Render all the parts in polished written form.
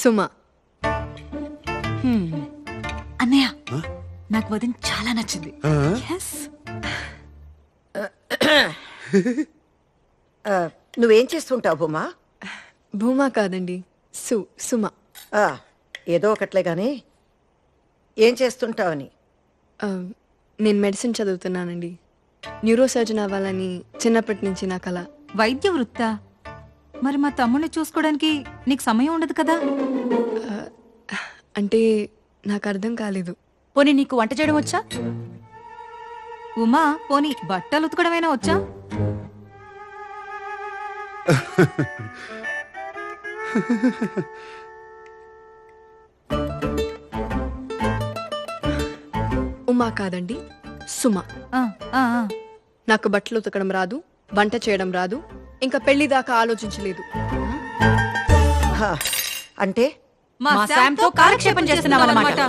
సుమ. అన్నయ్య నాకు వదిన చాలా నచ్చింది. నువ్వేం చేస్తుంటావు భూమా? భూమా కాదండి, సుమ. ఏదో ఒకట్లే గాని ఏం చేస్తుంటావని. నేను మెడిసిన్ చదువుతున్నానండి. న్యూరో సర్జన్ అవ్వాలని చిన్నప్పటి నుంచి నా కల. వైద్య వృత్తా? మరి మా తమ్ముడిని చూసుకోవడానికి నీకు సమయం ఉండదు కదా? అంటే నాకు అర్థం కాలేదు. పోనీ నీకు వంట చేయడం వచ్చా? ఉమా, పోనీ బట్టలు ఉతకడమైనా వచ్చా? ఉమా కాదండి, సుమ. నాకు బట్టలు ఉతకడం రాదు, వంట చేయడం రాదు, ఇంకా పెళ్లి దాకా ఆలోచించలేదు. అంటే మా శామ్తో కాలక్షేపం చేస్తున్నావన్నమాట.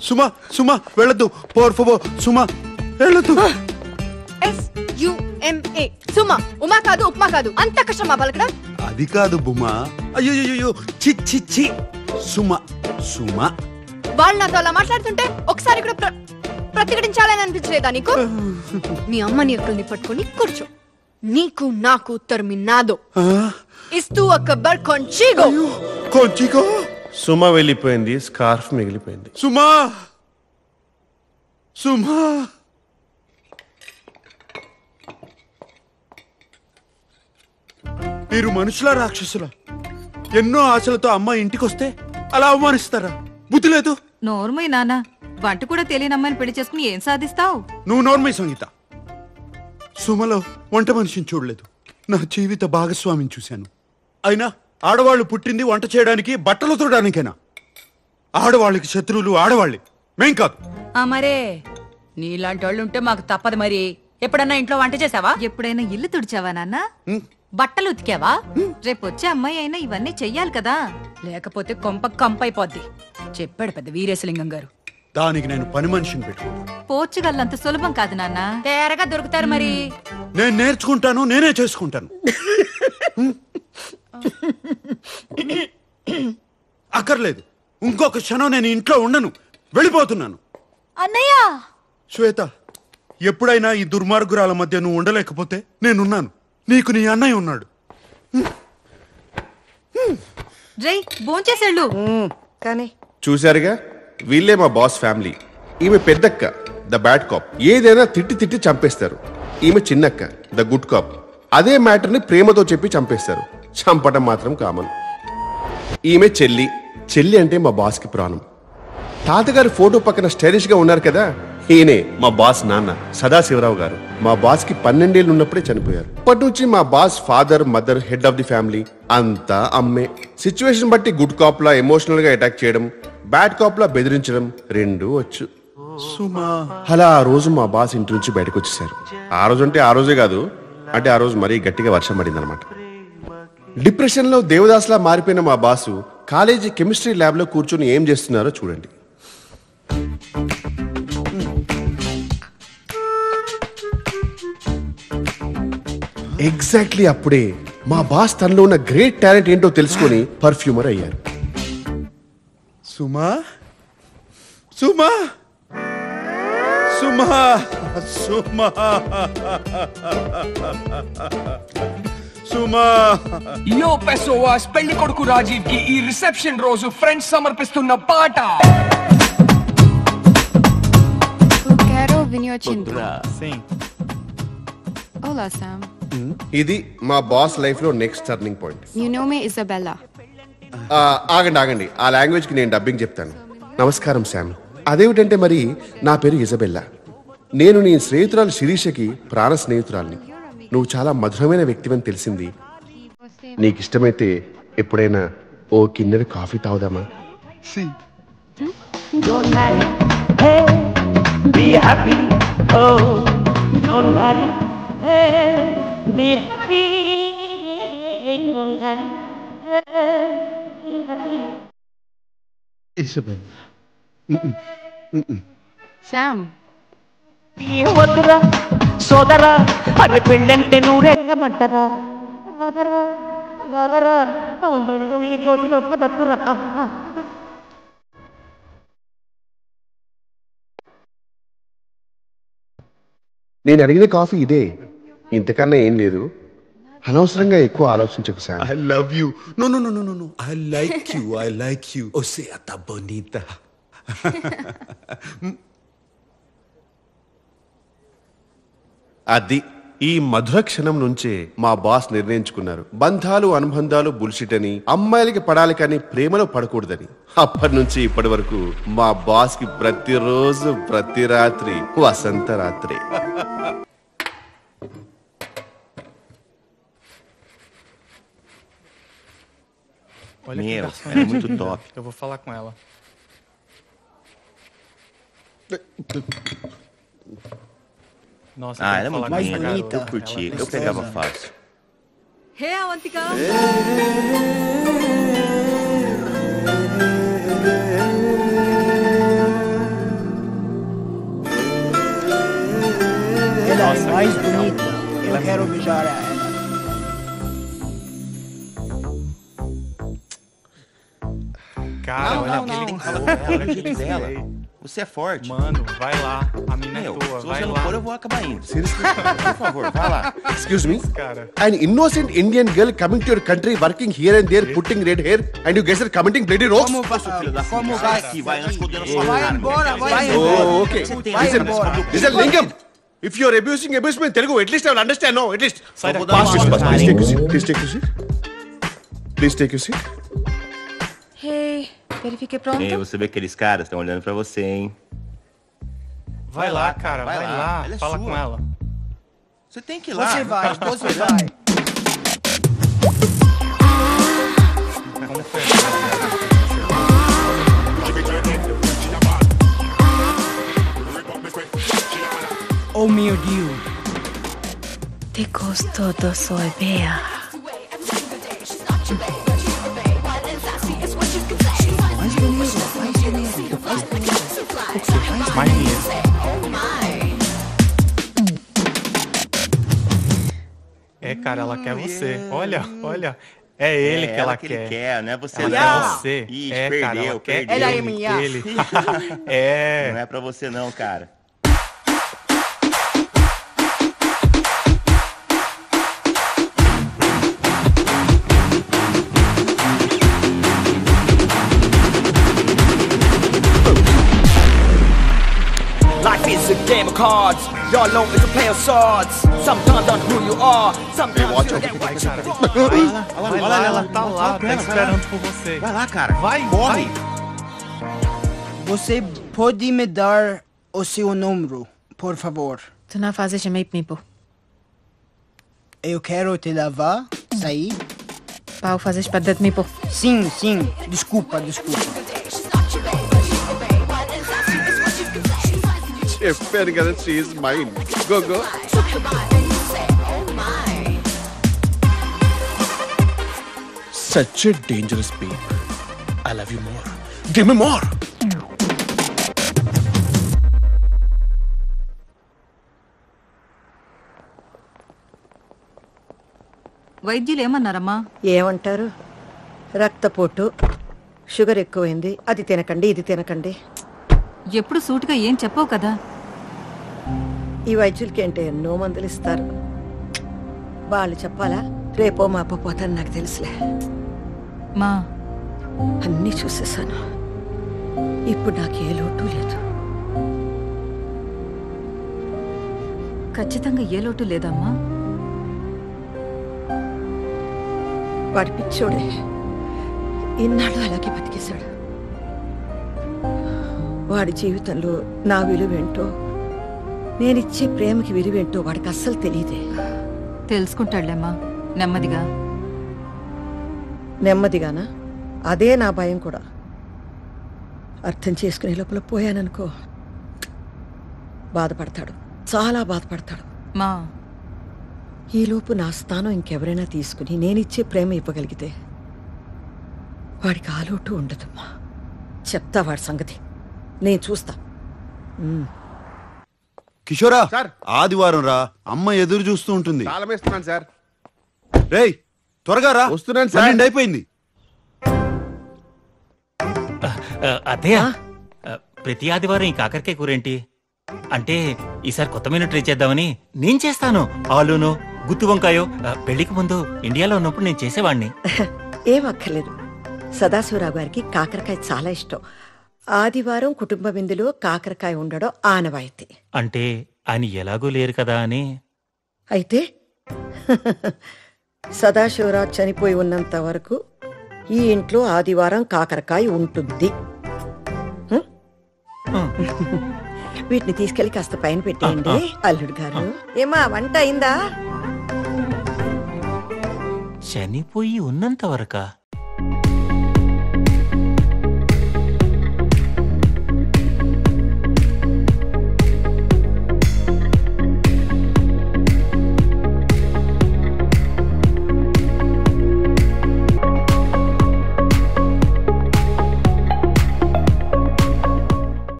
సుమా సుమా వెళ్ళొద్దు, పోర్ ఫోబో సుమా వెళ్ళొద్దు. SUMA సుమ. ఉమా కాదు, ఉప్మా కాదు. అంత కష్టమా పలకడం? అది కాదు బుమా. అయ్యో చి చి చి. సుమా సుమా. వాళ్ళు నాతో అలా మాట్లాడుతుంటే ఒకసారి కూడా ప్రతిఘటించాలని అనిపించలేదా నీకు? మీ అమ్మని అక్కల్ని పట్టుకొని కూర్చో. నీకు నాకు ఉత్తరం నాదో. ఇస్తూ అక్బర్ కొంచిగో. కొంచిగో. సుమ వెళ్ళిపోయింది, స్కార్ఫ్ మిగిలిపోయింది. సుమా సుమా. మీరు మనుషుల రాక్షసుల? ఎన్నో ఆశలతో అమ్మ ఇంటికొస్తే అలా అవమానిస్తారా? బుద్ధి లేదు. నోర్మై నాన్న, వంట కూడా తెలియని అమ్మాయిని పెళ్లి చేసుకుని ఏం సాధిస్తావు? నువ్వు నోర్మై సంగీత. సుమలో వంట మనిషిని చూడలేదు, నా జీవిత భాగస్వామిని చూశాను. అయినా ఆడవాళ్లు పుట్టింది వంట చేయడానికి, బట్టలు తోడడానికేనా? ఆడవాళ్ళకి శత్రువులు ఆడవాళ్ళే, మేం కాదు. మరే నీలాంటి వాళ్ళు ఉంటే మాకు తప్పదు. మరి ఎప్పుడన్నా ఇంట్లో వంట చేసావా? ఎప్పుడైనా ఇల్లు తుడిచావా నాన్న? బట్టలు ఉతికావా? రేపు వచ్చే అమ్మాయి అయినా ఇవన్నీ చెయ్యాలి కదా. లేకపోతే కొంప కంపైపోద్ది. చెప్పాడు పెద్ద వీరేశలింగం గారు. దానికి నేను పని మనిషిని పెట్టుకున్నాను. పోర్చుగల్ అంత సులభం కాదు నాన్న. తేరగా దొరుకుతారు. మరి నేను నేర్చుకుంటాను, నేనే చేసుకుంటాను. అక్కర్లేదు, ఇంకొక క్షణం నేను ఇంట్లో ఉండను, వెళ్ళిపోతున్నాను. అన్నయ్య. శ్వేత, ఎప్పుడైనా ఈ దుర్మార్గురాల మధ్య నువ్వు ఉండలేకపోతే నేనున్నాను. నీకు నీ అన్నయ్య ఉన్నాడు. రై భోంచేసేళ్ళు. కానీ చూశారుగా, వీళ్ళే మా బాస్ ఫ్యామిలీ. ఈమె పెద్దక్క, ద బ్యాడ్ కాప్. ఏదైనా తిట్టి తిట్టి చంపేస్తారు. ఈమె చిన్నక్క, ద గుడ్ కాప్. అదే మ్యాటర్ ని ప్రేమతో చెప్పి చంపేస్తారు. చంపటం మాత్రం కామన్. ఈమె చెల్లి. చెల్లి అంటే మా బాస్ కి ప్రాణం. తాతగారి ఫోటో పక్కన స్టైలిష్ గా ఉన్నారు కదా, ఈయనే మా బాస్ నాన్న సదాశివరావు గారు. మా బాస్ కి 12 ఏళ్ళు ఉన్నప్పుడే చనిపోయారు. అప్పటి నుంచి మా boss father, mother, head of the family అంతా అమ్మే. సిచ్యువేషన్ బట్టి గుడ్ కాప్ లా ఎమోషనల్ గా అటాక్ చేయడం, బ్యాడ్ కాప్ లా బెదిరించడం రెండూ వచ్చు. అలా ఆ రోజు మా బాస్ ఇంటి నుంచి బయటకు వచ్చేసారు. ఆ రోజు అంటే ఆ రోజే కాదు, అంటే ఆ రోజు మరీ గట్టిగా వర్షం పడింది అనమాట. డిప్రెషన్ లో దేవదాస్ లా మారిపోయిన మా బాసు కాలేజీ కెమిస్ట్రీ ల్యాబ్ లో కూర్చొని ఏం చేస్తున్నారో చూడండి. ఎగ్జాక్ట్లీ అప్పుడే మా బాస్ తనలో ఉన్న గ్రేట్ టాలెంట్ ఏంటో తెలుసుకొని పర్ఫ్యూమర్ అయ్యారు. సుమా సుమా సుమా సుమా సుమా. యో పెసోవాస్, పెళ్లి కొడుకు రాజీవ్ కి ఈ రిసెప్షన్ రోజు ఫ్రెండ్స్ సమర్పిస్తున్న పాట. Quero vinho tinto. Olá, Sam. ఇది మా బాస్ లైఫ్ లో next turning point. Meu nome é Isabella. ఆగండి, ఆ లాంగ్వేజ్ కి నేను డబ్బింగ్ చెప్తాను. నమస్కారం శామ్. అదేమిటంటే మరి నా పేరు ఇజబెల్లా. నేను నీ స్నేహితురాలు శిరీషకి ప్రాణ స్నేహితురాల్ని. నువ్వు చాలా మధురమైన వ్యక్తివని తెలిసింది. నీకు ఇష్టమైతే ఎప్పుడైనా ఓ కిన్నెర కాఫీ తాగుదామా? Sam. సోదరా అరే పెళ్ళంటే నూరేమంటారా నేను అడిగిన కాఫీ ఇదే, ఇంతకన్నా ఏం లేదు. అనవసరంగా ఎక్కువ ఆలోచించకు sir. I love you. No. I like you. I like you. O sea, tá bonita. అది ఈ మధుర క్షణం నుంచే మా బాస్ నిర్ణయించుకున్నారు, బంధాలు అనుబంధాలు బుల్షిట్ అని, అమ్మాయిలకి పడాలి కానీ ప్రేమలో పడకూడదని. అప్పటి నుంచి ఇప్పటి వరకు మా బాస్ కి ప్రతిరోజు ప్రతి రాత్రి వసంత రాత్రి. Olha que garçom, é muito top. Eu vou falar com ela. Nossa, ela é muito bonita. Eu curti, eu pegava fácil. Hey Avantika, Ela é mais bonita. Eu quero beijar ela. Cara, olha aquele Olha aquele dela. Você é forte. Mano, vai lá. A mina é tua, se vai você não lá. for, eu vou acabar indo. Por favor, vai lá. Excuse me? Cara. An innocent Indian girl coming to your country, working here and there, putting red hair, and you guys are committing bloody roads? Filho da puta, sai daqui, vai antes que eu dê na sua cara. Vai embora. Oh, okay. Vai Listen, embora. listen, Lingam. If you are abuse me in Telugu, at least I will understand. No, at least. Sai daqui. Pass this, pass. Please take your seat. Please take your seat. Please take your seat. Hey, verifique pronto? Ei, você vê aqueles caras estão olhando pra você, hein? Vai lá, cara, vai lá. Ela é Fala sua. com ela. Você tem que ir lá. Você vai. Como foi? Oh meu Deus. Te gostou do sorvete? Mais dinheiro. É, cara, ela quer você. Olha. É ele que ela Ele quer, não é você Ela não. quer você. Ixi, É, cara, perdeu, ela quer perdeu. ele. É. Não é pra você não, cara. Life is a game of cards. Y'all know it's a play of swords. Sometimes on who you are. Sometimes you get Vai, what cara. Vai lá, Ela tá lá, tá esperando por você. Vai lá, cara. Vai. Você pode me dar o seu número, por favor? Tu não fazes chamei pipo. Eu quero te levar, sair. Pau fazes para de mipo. Sim. Desculpa. చెప్పాను she is mine. Go. Such a dangerous babe. I love you more. Give me more. వైద్యులు ఏమన్నారమ్మా? ఏమంటారు? రక్తపోటు, sugar ఎక్కువైంది, అది తినకండి ఇది తినకండి. ఎప్పుడు సూటిగా ఏం చెప్పవు కదా. ఈ వైద్యులకి ఏంటి ఎన్నో మందులు ఇస్తారు. వాళ్ళు చెప్పాలా? రేపో మాపో పోతాను నాకు తెలుసులే. మా అన్నీ చూసేసాను. ఇప్పుడు నాకు ఏ లోటు లేదు. ఖచ్చితంగా ఏ లోటు లేదమ్మా. వాడి పిచ్చోడే ఇన్నాళ్ళు అలాగే బతికేశాడు. వాడి జీవితంలో నా విలువేంటో, నేనిచ్చే ప్రేమకి విలువేంటో వాడికి అస్సలు తెలియదే. తెలుసుకుంటాడులేమ్మా నెమ్మదిగా. నెమ్మదిగానా? అదే నా భయం కూడా. అర్థం చేసుకునే లోపల పోయాననుకో, బాధపడతాడు, చాలా బాధపడతాడు. మా ఈలోపు నా స్థానం ఇంకెవరైనా తీసుకుని నేనిచ్చే ప్రేమ ఇవ్వగలిగితే వాడికి ఆలోటు ఉండదమ్మా. చెప్తా వాడి సంగతి, నేను చూస్తా. కిషోరా సార్. ఆదివారం రా, అమ్మ ఎదురు చూస్తూ ఉంటుంది. తాళం వేస్తున్నాను సార్. రేయ్ త్వరగా రా, వస్తున్నాను సార్. 12 అయిపోయింది. అదే ప్రతి ఆదివారం ఈ కాకరకాయ కూరేంటి? అంటే ఈసారి కొత్త మెనూ ట్రై చేద్దామని. నేను చేస్తాను. ఆలూను గుత్తి వంకాయో పెళ్లికి ముందు ఇండియాలో ఉన్నప్పుడు నేను చేసేవాడిని. ఏం అక్కర్లేదు. సదాశివరావు గారికి కాకరకాయ చాలా ఇష్టం. ఆదివారం కుటుంబ విందులో కాకరకాయ ఉండడం ఆనవాయితీ. అంటే ఆయన ఎలాగూ లేరు కదా అని. అయితే సదాశివరావు చనిపోయి ఉన్నంత వరకు ఈ ఇంట్లో ఆదివారం కాకరకాయ ఉంటుంది. వీటిని తీసుకెళ్లి కాస్త పైన పెట్టేయండి. అల్లుడు గారు, ఏమా వంట అయిందా? చనిపోయి ఉన్నంత వరకా?